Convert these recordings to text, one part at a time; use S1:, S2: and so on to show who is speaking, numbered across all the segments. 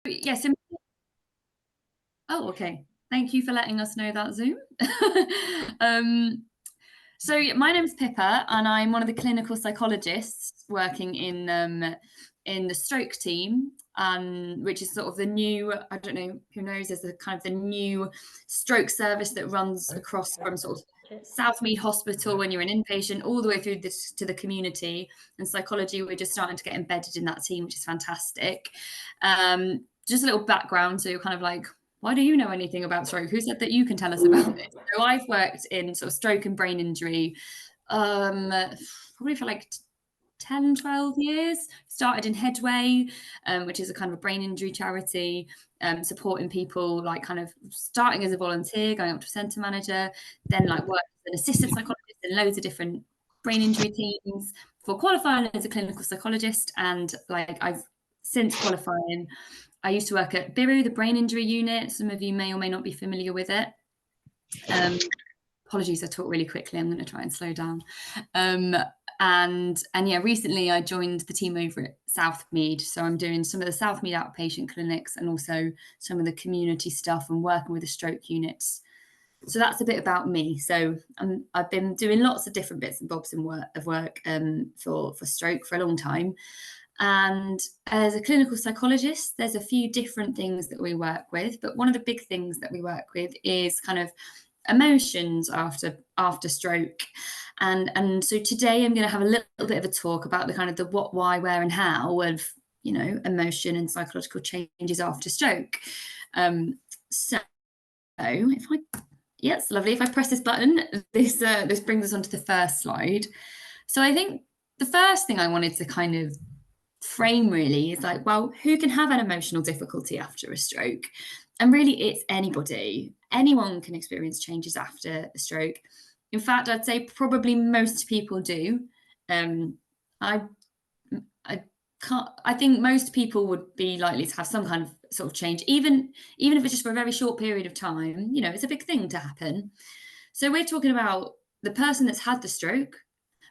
S1: Yes. Oh, okay. Thank you for letting us know that, Zoom. So yeah, my name's Pippa, and I'm one of the clinical psychologists working in the stroke team, which is sort of the new. I don't know who knows. Is the kind of the new stroke service that runs across from sort of Southmead Hospital when you're an inpatient, all the way through this to the community. And psychology, we're just starting to get embedded in that team, which is fantastic. Just a little background, so you're kind of like, why do you know anything about stroke? Who said that you can tell us about this? So I've worked in sort of stroke and brain injury probably for like 10, 12 years. Started in Headway, which is a kind of a brain injury charity, supporting people, like kind of starting as a volunteer, going up to centre manager, then like worked as an assistant psychologist in loads of different brain injury teams before qualifying as a clinical psychologist. And like I've since qualifying, I used to work at BIRU, the brain injury unit. Some of you may or may not be familiar with it. Apologies, I talk really quickly. I'm going to try and slow down. And yeah, recently I joined the team over at Southmead. So I'm doing some of the Southmead outpatient clinics and also some of the community stuff and working with the stroke units. So that's a bit about me. So I've been doing lots of different bits and bobs of work for stroke for a long time. And as a clinical psychologist, there's a few different things that we work with, but one of the big things that we work with is kind of emotions after stroke. And so today I'm going to have a little bit of a talk about the kind of the what, why, where, and how of, you know, emotion and psychological changes after stroke. So if I, yes, lovely. If I press this button, this brings us onto the first slide. So I think the first thing I wanted to kind of frame really is like, well, who can have an emotional difficulty after a stroke? And really, it's anybody. Anyone can experience changes after a stroke. In fact, I'd say probably most people do. I think most people would be likely to have some kind of sort of change, even if it's just for a very short period of time. You know, it's a big thing to happen. So we're talking about the person that's had the stroke,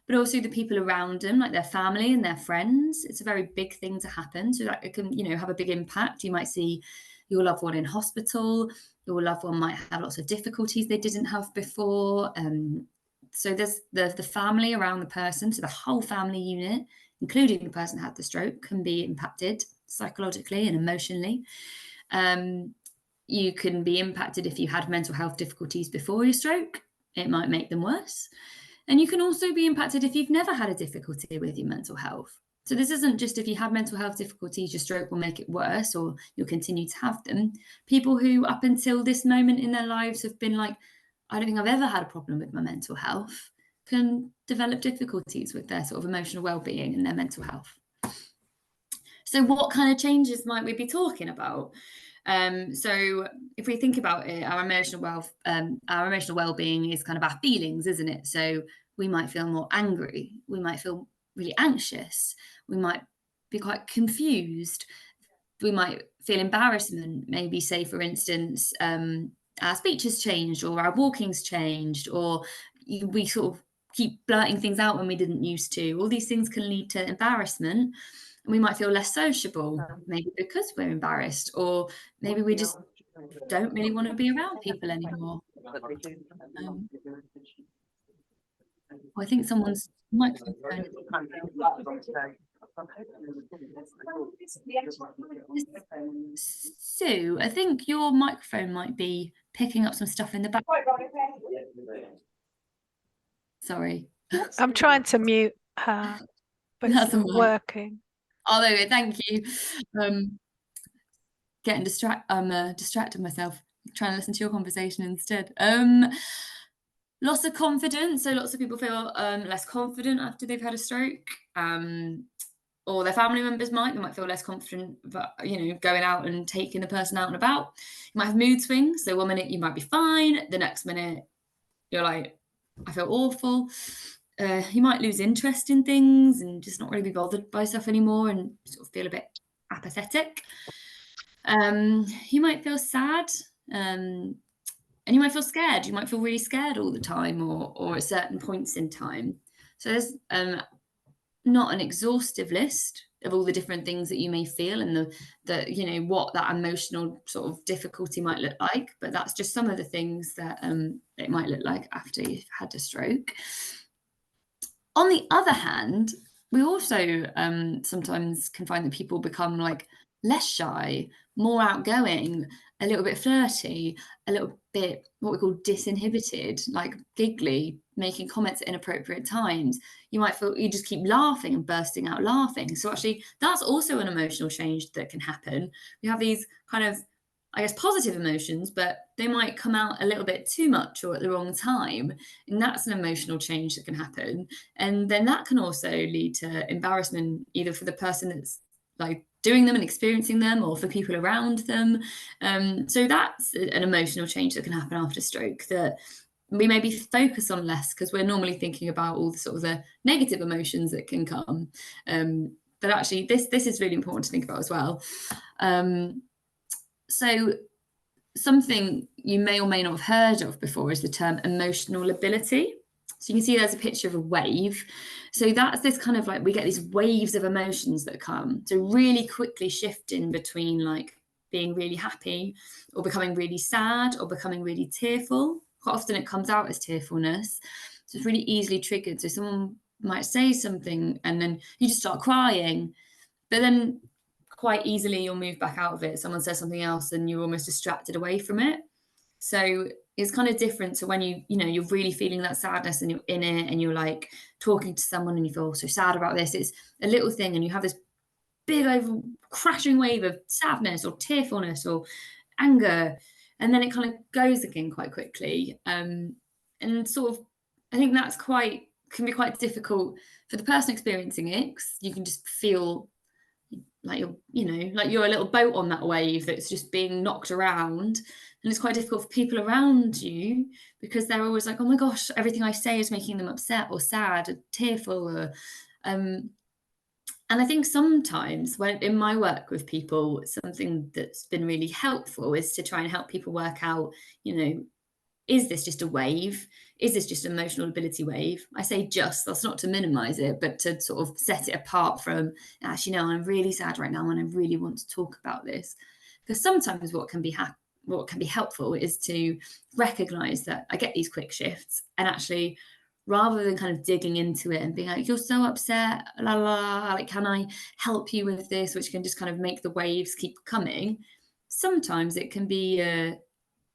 S1: but also the people around them, like their family and their friends. It's a very big thing to happen. So that it can, you know, have a big impact. You might see your loved one in hospital. Your loved one might have lots of difficulties they didn't have before. So there's the family around the person. So the whole family unit, including the person that had the stroke, can be impacted psychologically and emotionally. You can be impacted if you had mental health difficulties before your stroke. It might make them worse. And you can also be impacted if you've never had a difficulty with your mental health. So this isn't just if you have mental health difficulties, your stroke will make it worse or you'll continue to have them. People who up until this moment in their lives have been like, I don't think I've ever had a problem with my mental health, can develop difficulties with their sort of emotional well-being and their mental health. So what kind of changes might we be talking about? So if we think about it, our emotional well-being is kind of our feelings, isn't it? So we might feel more angry, we might feel really anxious, we might be quite confused, we might feel embarrassment, maybe say for instance, our speech has changed or our walking's changed, or we sort of keep blurting things out when we didn't used to. All these things can lead to embarrassment. And we might feel less sociable, maybe because we're embarrassed, or maybe we just don't really want to be around people anymore. I think someone's microphone. Sue, I think your microphone might be picking up some stuff in the back. Sorry.
S2: I'm trying to mute her, but it's not working.
S1: Oh, there we go. Thank you. I'm distracting myself, trying to listen to your conversation instead. Loss of confidence. So lots of people feel less confident after they've had a stroke. Or their family members might feel less confident about, you know, going out and taking the person out and about. You might have mood swings. So one minute you might be fine, the next minute you're like, I feel awful. You might lose interest in things and just not really be bothered by stuff anymore and sort of feel a bit apathetic. You might feel sad, and you might feel scared. You might feel really scared all the time or at certain points in time. So there's not an exhaustive list of all the different things that you may feel and the you know, what that emotional sort of difficulty might look like, but that's just some of the things that it might look like after you've had a stroke. On the other hand, we also sometimes can find that people become like less shy, more outgoing, a little bit flirty, a little bit what we call disinhibited, like giggly, making comments at inappropriate times. You might feel you just keep laughing and bursting out laughing. So actually, that's also an emotional change that can happen. We have these kind of, I guess, positive emotions, but they might come out a little bit too much or at the wrong time. And that's an emotional change that can happen. And then that can also lead to embarrassment, either for the person that's like doing them and experiencing them or for people around them. So that's an emotional change that can happen after stroke that we maybe focus on less because we're normally thinking about all the sort of the negative emotions that can come. But actually, this is really important to think about as well. So something you may or may not have heard of before is the term emotional lability. So you can see there's a picture of a wave. So that's this kind of like, we get these waves of emotions that come. So really quickly shifting between like being really happy or becoming really sad or becoming really tearful. Quite often it comes out as tearfulness. So it's really easily triggered. So someone might say something and then you just start crying. But then quite easily you'll move back out of it. Someone says something else and you're almost distracted away from it. So it's kind of different to when you know, you're really feeling that sadness and you're in it and you're like talking to someone and you feel so sad about this. It's a little thing and you have this big over crashing wave of sadness or tearfulness or anger. And then it kind of goes again quite quickly. And sort of, I think that's can be quite difficult for the person experiencing it, 'cause you can just feel like you're, you know, like you're a little boat on that wave that's just being knocked around. And it's quite difficult for people around you because they're always like, oh my gosh, everything I say is making them upset or sad or tearful. Or, and I think sometimes when in my work with people, something that's been really helpful is to try and help people work out, you know, is this just a wave? Is this just an emotional ability wave? I say just, that's not to minimize it, but to sort of set it apart from, actually, no, I'm really sad right now and I really want to talk about this. Because sometimes what can be helpful is to recognize that I get these quick shifts and actually rather than kind of digging into it and being like, you're so upset, la la la, like, can I help you with this? Which can just kind of make the waves keep coming. Sometimes it can be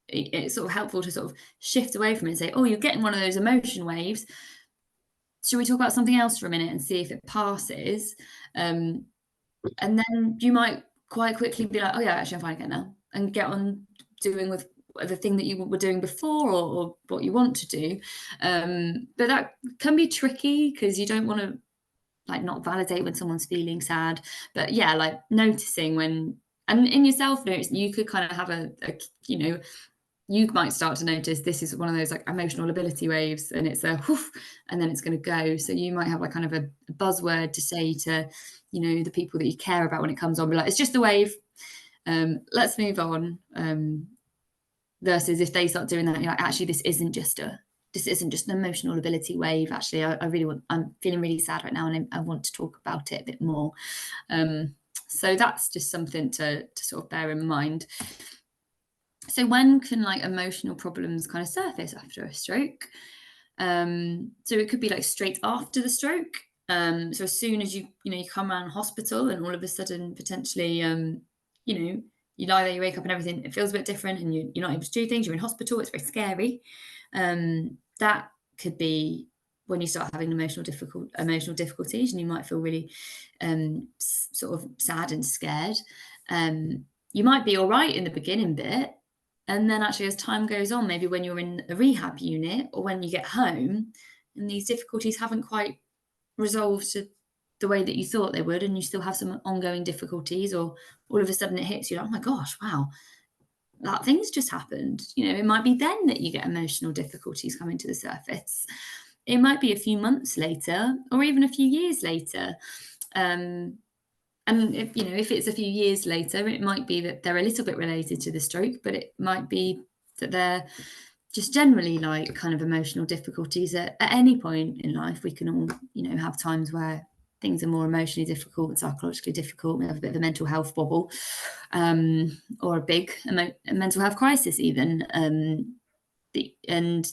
S1: it's sort of helpful to sort of shift away from it and say, oh, you're getting one of those emotion waves. Should we talk about something else for a minute and see if it passes? And then you might quite quickly be like, oh yeah, actually I'm fine again now, and get on doing with the thing that you were doing before or what you want to do. But that can be tricky because you don't want to like not validate when someone's feeling sad. But yeah, like noticing when, and in yourself notice, you could kind of have a you know, you might start to notice this is one of those like emotional ability waves and it's a whoof, and then it's going to go. So you might have like kind of a buzzword to say to, you know, the people that you care about when it comes on, be like, it's just a wave. Let's move on. Versus if they start doing that, you're like, actually, this isn't just an emotional ability wave. Actually, I'm feeling really sad right now and I want to talk about it a bit more. So that's just something to sort of bear in mind. So when can like emotional problems kind of surface after a stroke? So it could be like straight after the stroke. So as soon as you come around hospital and all of a sudden potentially, you lie there, you wake up and everything, it feels a bit different and you're not able to do things, you're in hospital, it's very scary. That could be when you start having emotional difficulties and you might feel really sort of sad and scared. You might be all right in the beginning bit, and then actually as time goes on, maybe when you're in a rehab unit or when you get home and these difficulties haven't quite resolved to the way that you thought they would, and you still have some ongoing difficulties, or all of a sudden it hits you like, oh my gosh, wow, that thing's just happened. You know, it might be then that you get emotional difficulties coming to the surface. It might be a few months later or even a few years later. And if it's a few years later, it might be that they're a little bit related to the stroke, but it might be that they're just generally like kind of emotional difficulties at any point in life. We can all, have times where things are more emotionally difficult and psychologically difficult. We have a bit of a mental health wobble, or a big mental health crisis even. And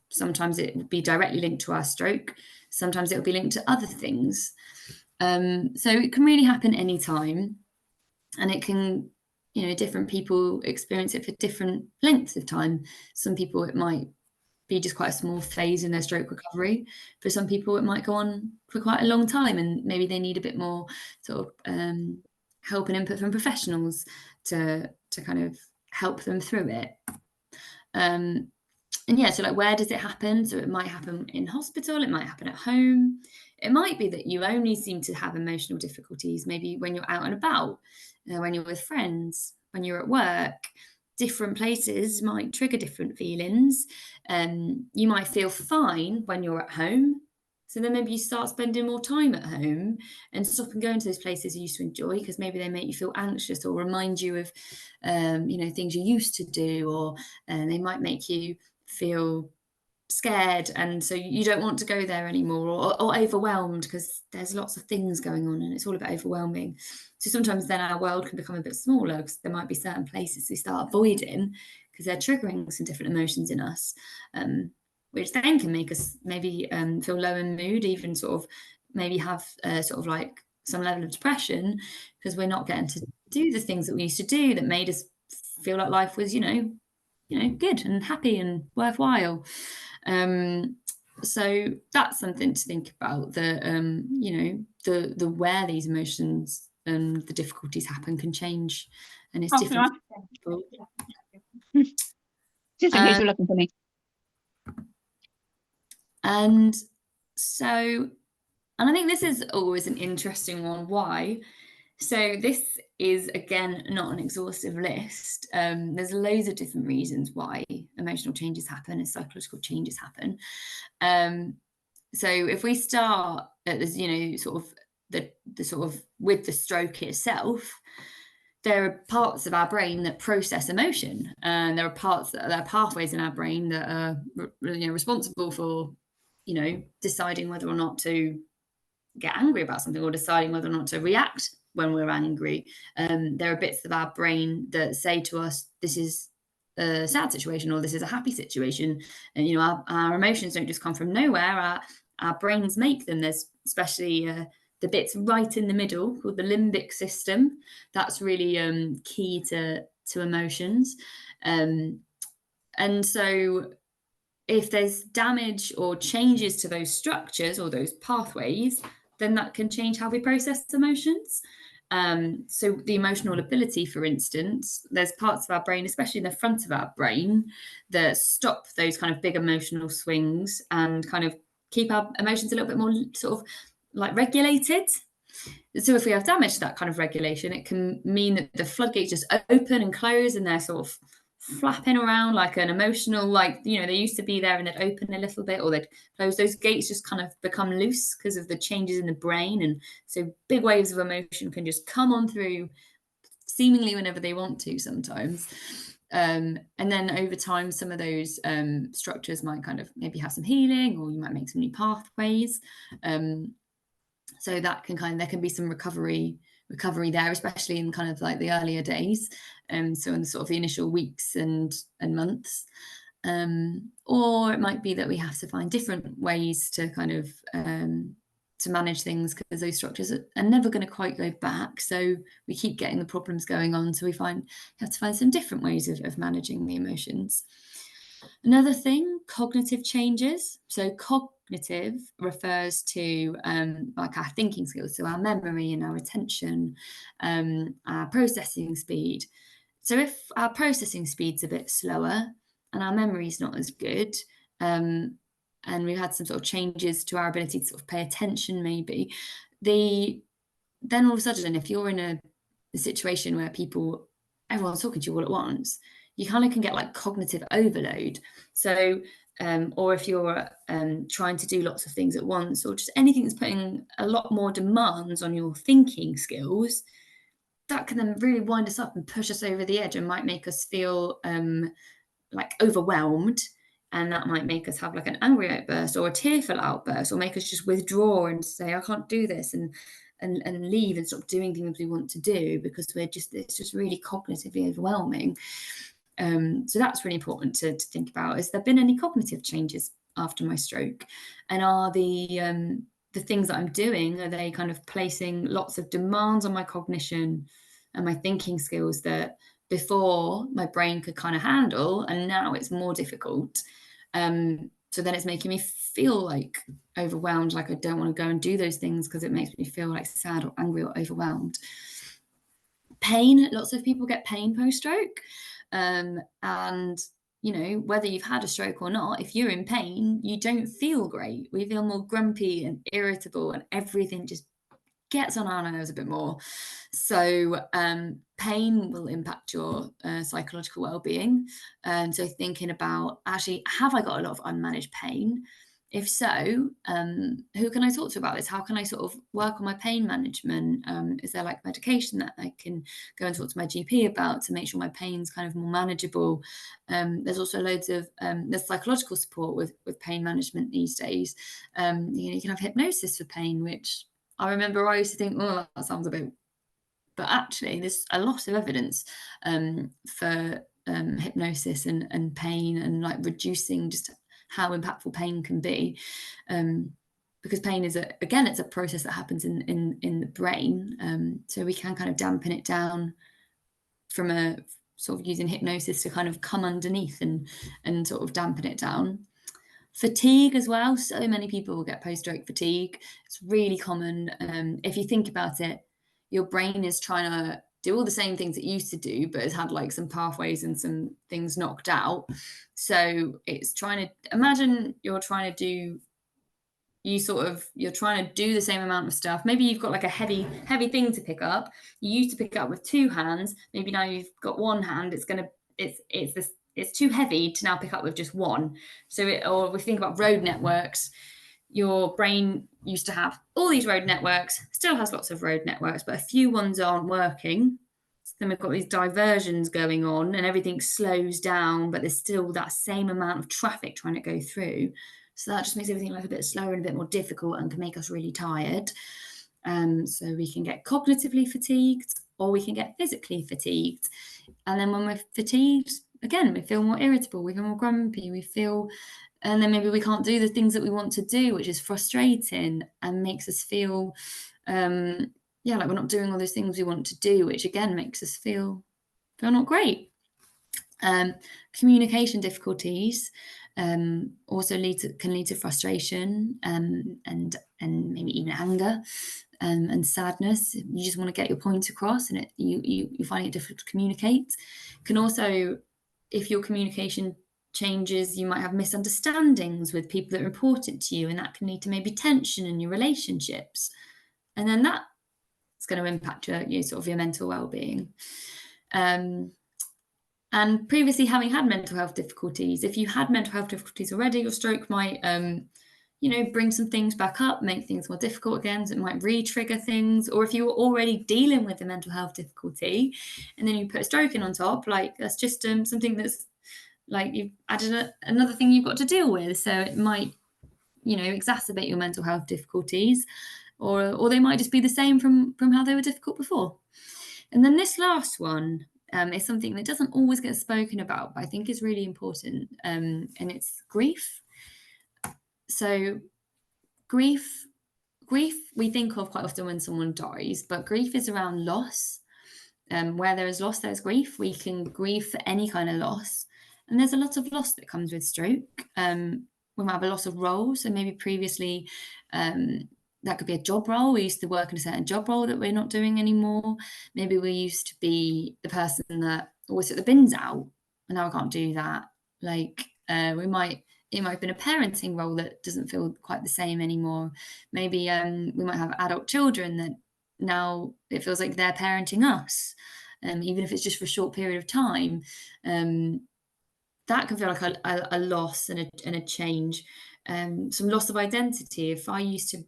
S1: sometimes it would be directly linked to our stroke. Sometimes it will be linked to other things. So it can really happen anytime, and it can, different people experience it for different lengths of time. Some people, it might be just quite a small phase in their stroke recovery. For some people, it might go on for quite a long time, and maybe they need a bit more sort of help and input from professionals to kind of help them through it. And yeah, so like, where does it happen? So it might happen in hospital, it might happen at home. It might be that you only seem to have emotional difficulties maybe when you're out and about, when you're with friends, when you're at work. Different places might trigger different feelings. You might feel fine when you're at home. So then maybe you start spending more time at home and stop and going to those places you used to enjoy, because maybe they make you feel anxious or remind you of, things you used to do, or they might make you feel scared, and so you don't want to go there anymore, or overwhelmed because there's lots of things going on and it's all a bit overwhelming. So sometimes then our world can become a bit smaller, because there might be certain places we start avoiding because they're triggering some different emotions in us, which then can make us maybe feel low in mood, even sort of maybe have sort of like some level of depression, because we're not getting to do the things that we used to do that made us feel like life was, good and happy and worthwhile. So that's something to think about. The where these emotions and the difficulties happen can change, and it's different for people.
S3: Just in case you're looking for me.
S1: And I think this is always an interesting one. Why? So this is, again, not an exhaustive list. There's loads of different reasons why emotional changes happen and psychological changes happen. So if we start at this, sort of the sort of with the stroke itself, there are parts of our brain that process emotion, and there are pathways in our brain that are responsible for, deciding whether or not to get angry about something, or deciding whether or not to react when we're angry. There are bits of our brain that say to us, this is a sad situation, or this is a happy situation. And our emotions don't just come from nowhere. Our brains make them. There's especially the bits right in the middle called the limbic system. That's really key to emotions. And so if there's damage or changes to those structures or those pathways, then that can change how we process emotions. So the emotional ability, for instance, there's parts of our brain, especially in the front of our brain, that stop those kind of big emotional swings and kind of keep our emotions a little bit more sort of like regulated. So if we have damage to that kind of regulation, it can mean that the floodgates just open and close, and they're sort of flapping around like an emotional, like, they used to be there and they'd open a little bit, or they'd close. Those gates just kind of become loose because of the changes in the brain. And so big waves of emotion can just come on through seemingly whenever they want to sometimes. And then over time, some of those structures might kind of maybe have some healing, or you might make some new pathways. So that can there can be some recovery there, especially in kind of like the earlier days. So in the sort of the initial weeks and months. Or it might be that we have to find different ways to kind of to manage things, because those structures are never going to quite go back. So we keep getting the problems going on. So we have to find some different ways of managing the emotions. Another thing, cognitive changes. So cognitive refers to like our thinking skills, so our memory and our attention, our processing speed. So if our processing speed's a bit slower and our memory's not as good, and we've had some sort of changes to our ability to sort of pay attention, maybe, then all of a sudden, if you're in a situation where everyone's talking to you all at once, you kind of can get like cognitive overload. So, or if you're trying to do lots of things at once, or just anything that's putting a lot more demands on your thinking skills, that can then really wind us up and push us over the edge, and might make us feel like overwhelmed And that might make us have like an angry outburst or a tearful outburst, or make us just withdraw and say, I can't do this, and leave and stop doing things we want to do because it's just really cognitively overwhelming. So that's really important to think about. Has there been any cognitive changes after my stroke? And are the things that I'm doing, are they kind of placing lots of demands on my cognition and my thinking skills that before my brain could kind of handle, and now it's more difficult? So then it's making me feel like overwhelmed, like I don't want to go and do those things because it makes me feel like sad or angry or overwhelmed. Pain, lots of people get pain post-stroke. And whether you've had a stroke or not, if you're in pain, you don't feel great. We feel more grumpy and irritable, and everything just gets on our nerves a bit more. So pain will impact your psychological well-being. So thinking about, actually, have I got a lot of unmanaged pain? If so, who can I talk to about this? How can I sort of work on my pain management? Is there like medication that I can go and talk to my GP about to make sure my pain's kind of more manageable? There's also loads of there's psychological support with pain management these days. You can have hypnosis for pain, which I remember I used to think, oh, that sounds a bit, but actually there's a lot of evidence for hypnosis and pain, and like reducing just how impactful pain can be. Because pain is it's a process that happens in the brain. So we can kind of dampen it down from a sort of using hypnosis to kind of come underneath and sort of dampen it down. Fatigue as well. So many people will get post-stroke fatigue. It's really common. If you think about it, your brain is trying to do all the same things it used to do, but has had like some pathways and some things knocked out. So it's trying to imagine you're trying to do the same amount of stuff. Maybe you've got like a heavy thing to pick up. You used to pick it up with two hands. Maybe now you've got one hand. It's too heavy to now pick up with just one. Or if we think about road networks, your brain used to have all these road networks, still has lots of road networks, but a few ones aren't working. So then we've got these diversions going on and everything slows down, but there's still that same amount of traffic trying to go through. So that just makes everything like a bit slower and a bit more difficult and can make us really tired. So we can get cognitively fatigued, or we can get physically fatigued. And then when we're fatigued, again, we feel more irritable, we feel more grumpy, and then maybe we can't do the things that we want to do, which is frustrating and makes us feel, like we're not doing all those things we want to do, which again makes us feel not great. Communication difficulties also can lead to frustration and maybe even anger and sadness. You just want to get your point across, and you find it difficult to communicate. Can also, if your communication changes, you might have misunderstandings with people that are important to you, and that can lead to maybe tension in your relationships, and then that's going to impact your mental well-being. And previously having had mental health difficulties, if you had mental health difficulties already, your stroke might, bring some things back up, make things more difficult again. So it might re-trigger things. Or if you were already dealing with a mental health difficulty and then you put a stroke in on top, like that's just something that's like you've added another thing you've got to deal with. So it might, exacerbate your mental health difficulties, or they might just be the same from how they were difficult before. And then this last one is something that doesn't always get spoken about, but I think is really important, and it's grief. So grief we think of quite often when someone dies, but grief is around loss. Where there is loss, there's grief. We can grieve for any kind of loss. And there's a lot of loss that comes with stroke. We might have a loss of role. So maybe previously that could be a job role. We used to work in a certain job role that we're not doing anymore. Maybe we used to be the person that always took the bins out, and now I can't do that. It might have been a parenting role that doesn't feel quite the same anymore. Maybe we might have adult children that now it feels like they're parenting us, even if it's just for a short period of time. That can feel like a loss and a change. Some loss of identity. If I used to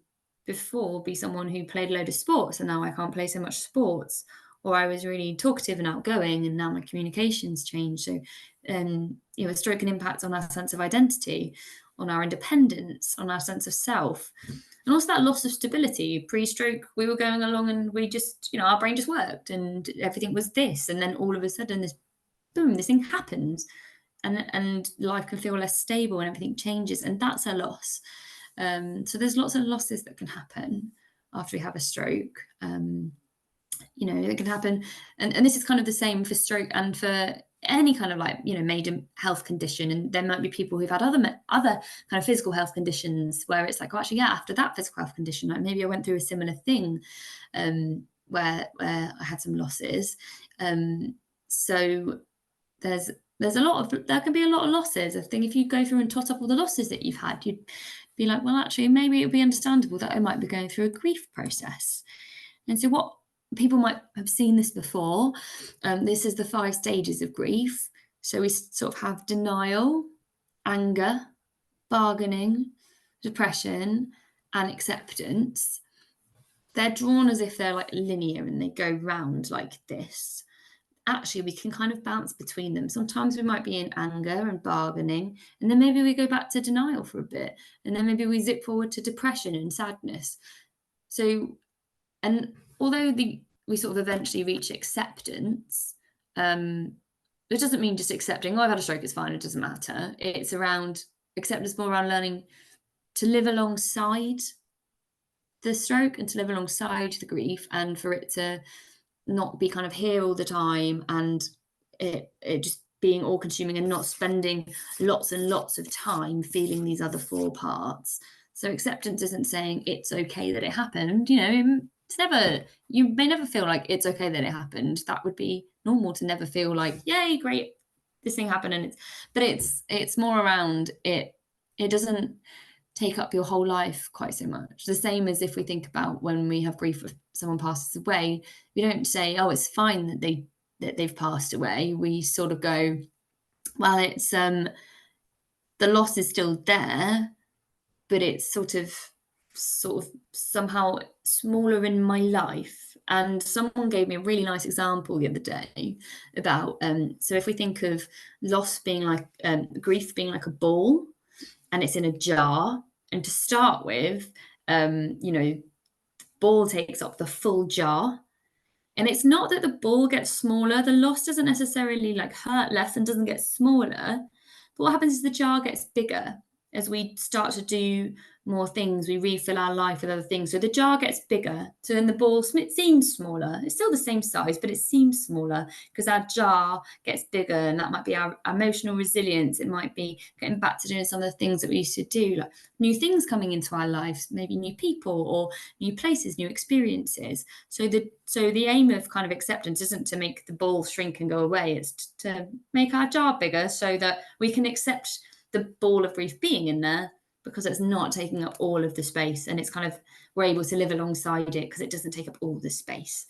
S1: before be someone who played a load of sports and now I can't play so much sports, or I was really talkative and outgoing, and now my communication's changed. So, a stroke can impact on our sense of identity, on our independence, on our sense of self, and also that loss of stability. Pre-stroke, we were going along and we just, our brain just worked and everything was this, and then all of a sudden this boom, this thing happens, and life can feel less stable and everything changes, and that's a loss. So there's lots of losses that can happen after we have a stroke. It can happen, and this is kind of the same for stroke and for any kind of major health condition. And there might be people who've had other kind of physical health conditions where it's like, oh, actually, yeah, after that physical health condition, like maybe I went through a similar thing, where I had some losses. So there can be a lot of losses. I think if you go through and tot up all the losses that you've had, you'd be like, well, actually, maybe it would be understandable that I might be going through a grief process. And so what people might have seen this before. This is the 5 stages of grief. So we sort of have denial, anger, bargaining, depression, and acceptance. They're drawn as if they're like linear and they go round like this. Actually, we can kind of bounce between them. Sometimes we might be in anger and bargaining, and then maybe we go back to denial for a bit, and then maybe we zip forward to depression and sadness. So, and although we sort of eventually reach acceptance, it doesn't mean just accepting, oh, I've had a stroke, it's fine, it doesn't matter. It's around acceptance, more around learning to live alongside the stroke and to live alongside the grief, and for it to not be kind of here all the time, and it just being all consuming and not spending lots and lots of time feeling these other 4 parts. So acceptance isn't saying it's okay that it happened. It's never, you may never feel like it's okay that it happened. That would be normal to never feel like, yay, great, this thing happened. And it's more around it doesn't take up your whole life quite so much. The same as if we think about when we have grief if someone passes away, we don't say, oh, it's fine that they've passed away. We sort of go, well, it's the loss is still there, but it's sort of somehow smaller in my life. And someone gave me a really nice example the other day about so if we think of loss being like grief being like a ball, and it's in a jar. And to start with, the ball takes up the full jar. And it's not that the ball gets smaller. The loss doesn't necessarily hurt less and doesn't get smaller. But what happens is the jar gets bigger as we start to do more things. We refill our life with other things. So the jar gets bigger. So then the ball seems smaller. It's still the same size, but it seems smaller because our jar gets bigger. And that might be our emotional resilience. It might be getting back to doing some of the things that we used to do, like new things coming into our lives, maybe new people or new places, new experiences. So the aim of kind of acceptance isn't to make the ball shrink and go away. It's to make our jar bigger so that we can accept the ball of grief being in there, because it's not taking up all of the space, and it's kind of, we're able to live alongside it because it doesn't take up all the space.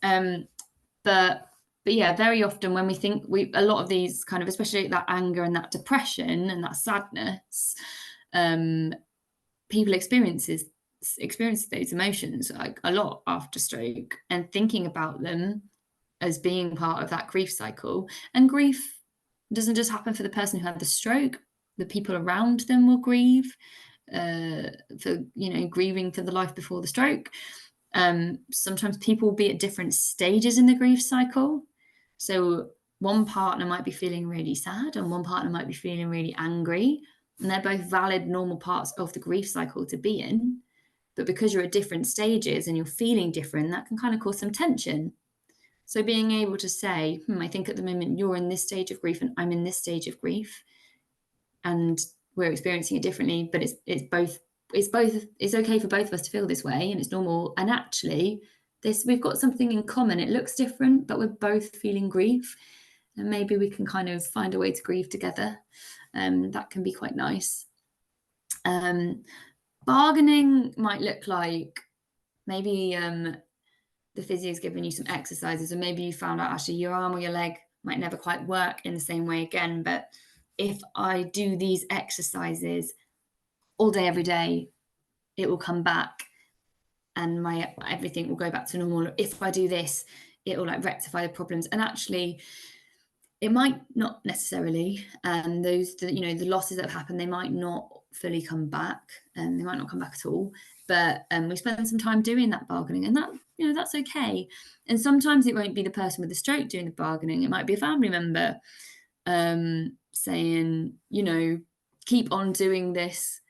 S1: But yeah, very often when we think a lot of these kind of, especially that anger and that depression and that sadness, people experience those emotions like a lot after stroke, and thinking about them as being part of that grief cycle. And grief doesn't just happen for the person who had the stroke. The people around them will grieve for grieving for the life before the stroke. Sometimes people will be at different stages in the grief cycle. So one partner might be feeling really sad and one partner might be feeling really angry, and they're both valid, normal parts of the grief cycle to be in. But because you're at different stages and you're feeling different, that can kind of cause some tension. So being able to say, I think at the moment you're in this stage of grief and I'm in this stage of grief, and we're experiencing it differently, but it's okay for both of us to feel this way, and it's normal. And actually, we've got something in common. It looks different, but we're both feeling grief, and maybe we can kind of find a way to grieve together. That can be quite nice. Bargaining might look like maybe the physio's given you some exercises, or maybe you found out actually your arm or your leg might never quite work in the same way again, but if I do these exercises all day, every day, it will come back and everything will go back to normal. If I do this, it will like rectify the problems. And actually, it might not necessarily, and the losses that have happened, they might not fully come back, and they might not come back at all. But we spend some time doing that bargaining, and that's okay. And sometimes it won't be the person with the stroke doing the bargaining; it might be a family member saying, keep on doing this.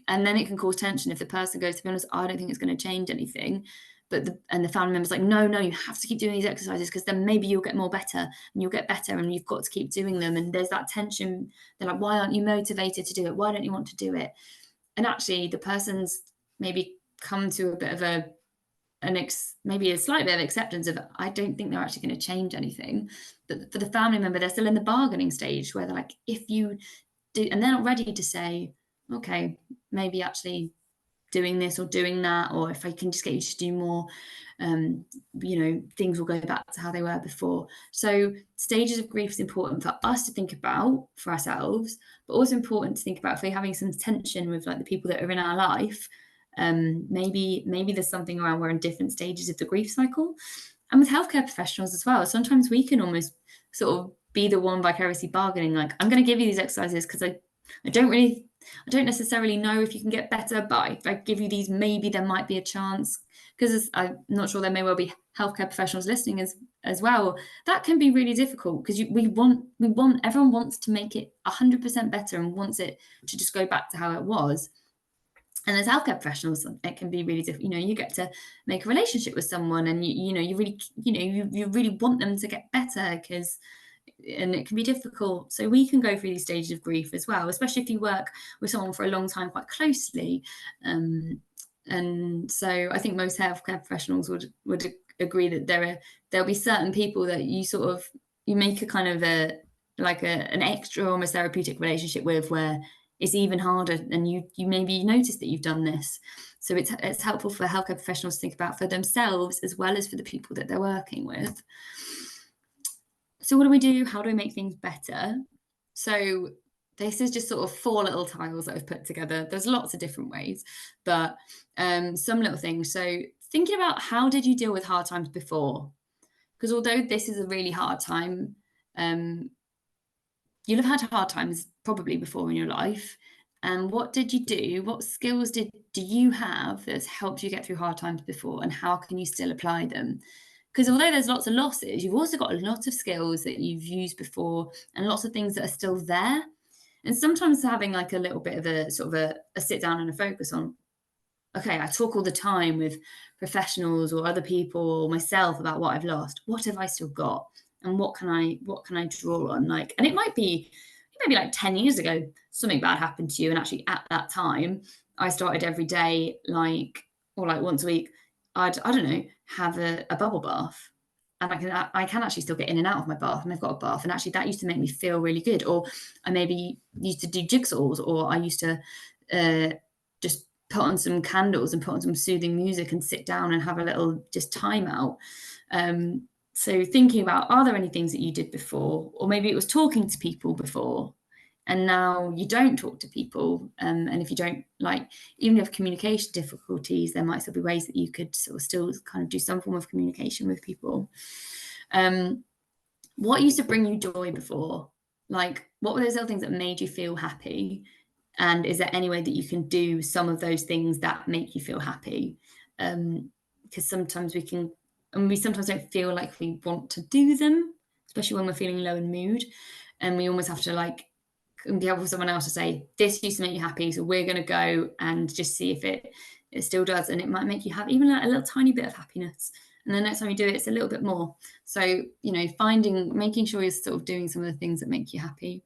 S1: And then it can cause tension if the person goes, to be honest, I don't think it's going to change anything. But the family member's like, no, you have to keep doing these exercises because then maybe you'll get more better and you'll get better and you've got to keep doing them. And there's that tension. They're like, why aren't you motivated to do it? Why don't you want to do it? And actually the person's maybe come to a bit of maybe a slight bit of acceptance of, I don't think they're actually going to change anything. But for the family member, they're still in the bargaining stage where they're like, if you do, and they're not ready to say, okay, maybe actually doing this or doing that, or if I can just get you to do more, things will go back to how they were before. So stages of grief is important for us to think about for ourselves, but also important to think about if we're having some tension with like the people that are in our life. Maybe there's something around we're in different stages of the grief cycle. And with healthcare professionals as well, sometimes we can almost sort of be the one vicariously bargaining, like, I'm going to give you these exercises because I don't necessarily know if you can get better, but if I give you these, maybe there might be a chance. Because I'm not sure, there may well be healthcare professionals listening as well. That can be really difficult because everyone wants to make it 100% better and wants it to just go back to how it was. And as healthcare professionals, it can be really difficult. You get to make a relationship with someone, and you really want them to get better and it can be difficult. So we can go through these stages of grief as well, especially if you work with someone for a long time quite closely. And so I think most healthcare professionals would agree that there'll be certain people that you make a kind of an extra almost therapeutic relationship with, where it's even harder, and you maybe notice that you've done this. So it's helpful for healthcare professionals to think about for themselves as well as for the people that they're working with. So what do we do? How do we make things better? So this is just sort of 4 little tiles that I've put together. There's lots of different ways, but some little things. So thinking about, how did you deal with hard times before? Because although this is a really hard time, you'll have had hard times probably before in your life. And what did you do? What skills do you have that's helped you get through hard times before? And how can you still apply them? Because although there's lots of losses, you've also got a lot of skills that you've used before and lots of things that are still there. And sometimes having like a little bit of a sort of a sit down and a focus on, okay, I talk all the time with professionals or other people or myself about what I've lost. What have I still got? And what can I draw on? And it might be like 10 years ago, something bad happened to you. And actually at that time, I started every day, or once a week, I don't know, have a bubble bath. And I can actually still get in and out of my bath, and I've got a bath. And actually that used to make me feel really good. Or I maybe used to do jigsaws, or I used to just put on some candles and put on some soothing music and sit down and have a little just time out. So thinking about, are there any things that you did before? Or maybe it was talking to people before, and now you don't talk to people. And if you don't, even if you have communication difficulties, there might still be ways that you could sort of still kind of do some form of communication with people. What used to bring you joy before? What were those little things that made you feel happy? And is there any way that you can do some of those things that make you feel happy? Because sometimes we sometimes don't feel like we want to do them, especially when we're feeling low in mood. And we almost have to be able for someone else to say, this used to make you happy, so we're going to go and just see if it still does. And it might make you have even a little tiny bit of happiness. And the next time you do it, it's a little bit more. So, making sure you're sort of doing some of the things that make you happy.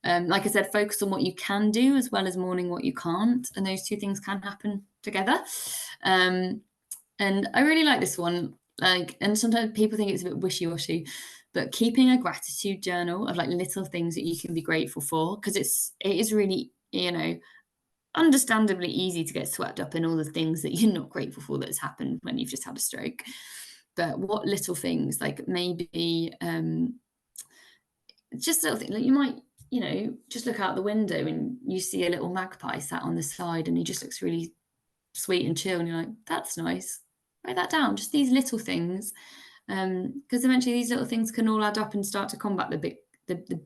S1: Like I said, focus on what you can do as well as mourning what you can't. And those two things can happen together. And I really like this one. And sometimes people think it's a bit wishy-washy, but keeping a gratitude journal of little things that you can be grateful for, because it is really, understandably easy to get swept up in all the things that you're not grateful for that's happened when you've just had a stroke. But what little things, maybe just little things, you might, just look out the window and you see a little magpie sat on the side and he just looks really sweet and chill, and you're like, that's nice. Write that down. Just these little things. because eventually these little things can all add up and start to combat the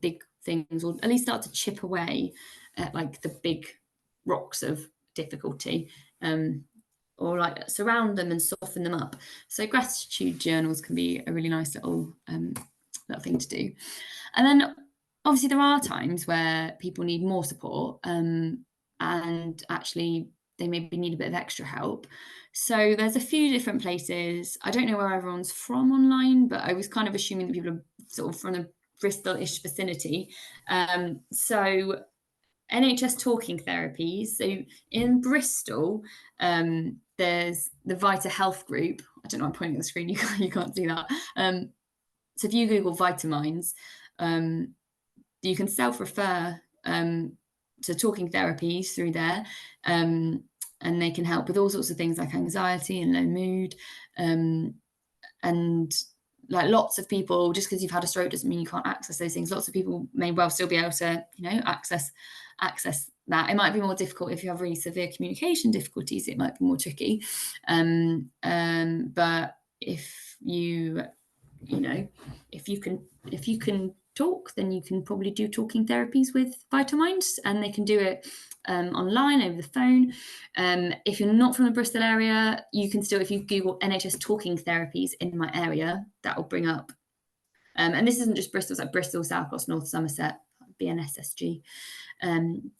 S1: big things, or at least start to chip away at like the big rocks of difficulty, or like surround them and soften them up. So gratitude journals can be a really nice little thing to do. And then obviously there are times where people need more support, and actually they maybe need a bit of extra help. So there's a few different places. I don't know where everyone's from online, but I was kind of assuming that people are sort of from the Bristol-ish vicinity. So NHS talking therapies. So in Bristol, there's the Vita Health group. I don't know, I'm pointing at the screen, you can't see that. So if you Google Vitamins, you can self-refer to talking therapies through there, and they can help with all sorts of things like anxiety and low mood, and like lots of people, just because you've had a stroke doesn't mean you can't access those things. Lots of people may well still be able to, access that. It might be more difficult if you have really severe communication difficulties. It might be more tricky, but if you can talk, then you can probably do talking therapies with Vitamind, and they can do it online over the phone. If you're not from the Bristol area, you can still, if you Google NHS talking therapies in my area, that will bring up. And this isn't just Bristol, it's like Bristol, South Gloss, North Somerset, BNSSG.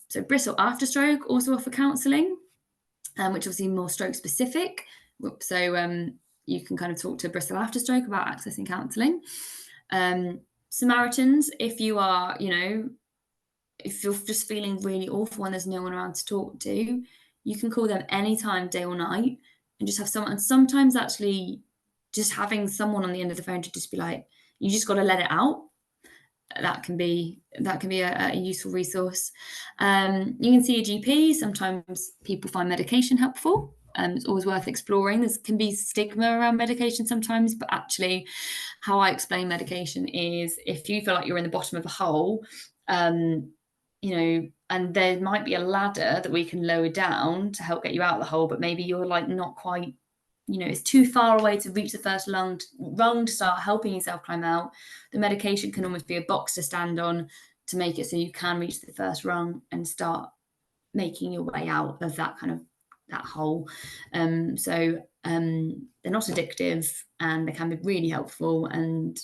S1: So Bristol After Stroke also offer counselling, which obviously more stroke specific. So you can kind of talk to Bristol After Stroke about accessing counselling. Samaritans, if you are, if you're just feeling really awful and there's no one around to talk to, you can call them anytime, day or night, and just have someone. And sometimes actually just having someone on the end of the phone to just be like, you just got to let it out. That can be a useful resource. You can see a GP. Sometimes people find medication helpful. It's always worth exploring. There can be stigma around medication sometimes, but actually how I explain medication is if you feel like you're in the bottom of a hole, and there might be a ladder that we can lower down to help get you out of the hole, but maybe you're like not quite, it's too far away to reach the first rung to start helping yourself climb out. The medication can almost be a box to stand on to make it so you can reach the first rung and start making your way out of that kind of that hole. So they're not addictive and they can be really helpful, and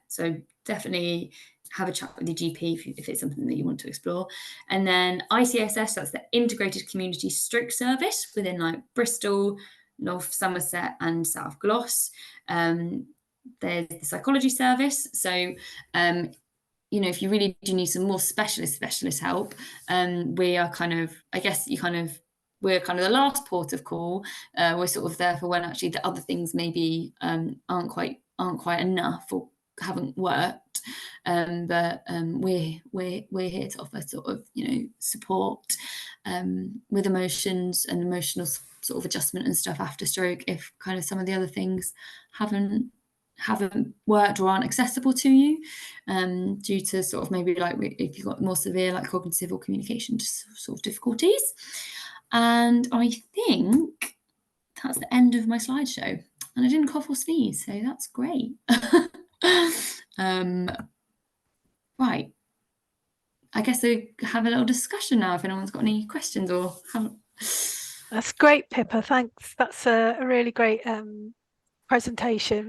S1: so definitely have a chat with your GP if it's something that you want to explore. And then ICSS, that's the Integrated Community Stroke Service within like Bristol, North Somerset and South Gloss. There's the psychology service. So if you really do need some more specialist help, we are kind of, we're kind of the last port of call. We're sort of there for when actually the other things maybe aren't quite enough or haven't worked. But we're here to offer sort of support with emotions and emotional sort of adjustment and stuff after stroke if kind of some of the other things haven't worked or aren't accessible to you, due to sort of maybe like if you've got more severe like cognitive or communication sort of difficulties. And I think that's the end of my slideshow, and I didn't cough or sneeze, so that's great. Right, I guess we have a little discussion now if anyone's got any questions or haven't.
S2: That's great, Pippa, thanks. That's a really great presentation.